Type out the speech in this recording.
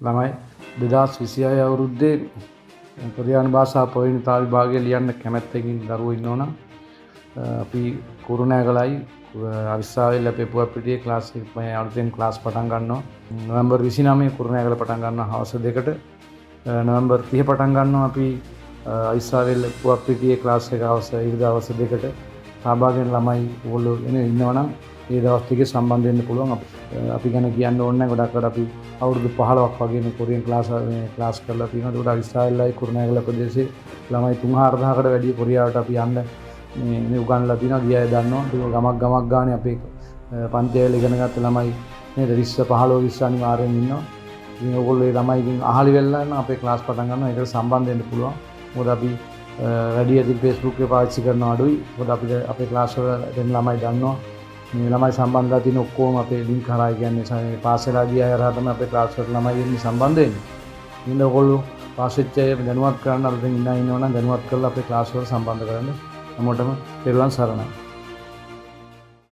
ළමයි 2026 අවුරුද්දේ කොරියානු භාෂා පළවෙනි තාල් විභාගය ලියන්න කැමැත්තකින් දරුවෝ ඉන්නවනම් අපි කුරුණෑගලයි අවිස්සාවේල අපේ පුවත්පිටියේ ක්ලාස් එක මේ අලුතෙන් ක්ලාස් පටන් ගන්නවා. නොවැම්බර් 29 කුරුණෑගල පටන් ගන්නවා හවස 2ට. නොවැම්බර් 30 පටන් ගන්නවා අපි අවිස්සාවේල පුවත්පිටියේ ක්ලාස් එක හවස ඉරිදා හවස 2ට. සහභාගී වෙන ළමයි ඕගොල්ලෝ ඉන්නවනම් ඒ දවස් ටිකේ සම්බන්ධ වෙන්න පුළුවන්. අපි ගැන කියන්න ඕනේ නැහැ. ගොඩක් අය අපි අවුරුදු 15ක් වගේ මේ කොරියන් ක්ලාස් කරලා තියෙනවා. ඒකට අවිස්සාවේලයි කුරුණෑගල ප්‍රදේශයේ ළමයි 3-4000කට වැඩි කොරියාවට අපි යන්න මේ උගන්ලා තියෙනවා. ගිය අය දන්නවා. ඒක ගමක් ගානේ අපේ පන්තිවල ඉගෙන ගත්ත ළමයි නේද 20 15 20 අනිවාර්යෙන් ඉන්නවා. ඉතින් ඕගොල්ලෝ ඒ ළමයිගෙන් අහලි වෙලා නම් අපේ ක්ලාස් පටන් ගන්නවා. ඒකට සම්බන්ධ වෙන්න පුළුවන්. මොකද අපි වැඩි ඉතින් Facebook එක පාවිච්චි කරනවා අඩුයි. මොකද අපිට අපේ ක්ලාස් වල දෙන ළමයි දන්නවා. මේ ළමයි සම්බන්ධලා තියෙන ඔක්කොම අපේ ලින්ක් හරහා කියන්නේ පාසලා ගිය අය හරහා තමයි අපේ ක්ලාස් වලට ළමයි එන්නේ සම්බන්ධ වෙන්නේ. ඉතින් ඔයගොල්ලෝ පාස් වෙච්ච අය දැනුවත් කරන්න අලුතෙන් ඉන්නවා නම් දැනුවත් කරලා අපේ ක්ලාස් වලට සම්බන්ධ කරන්න. හැමෝටම පෙරවන් සරණයි.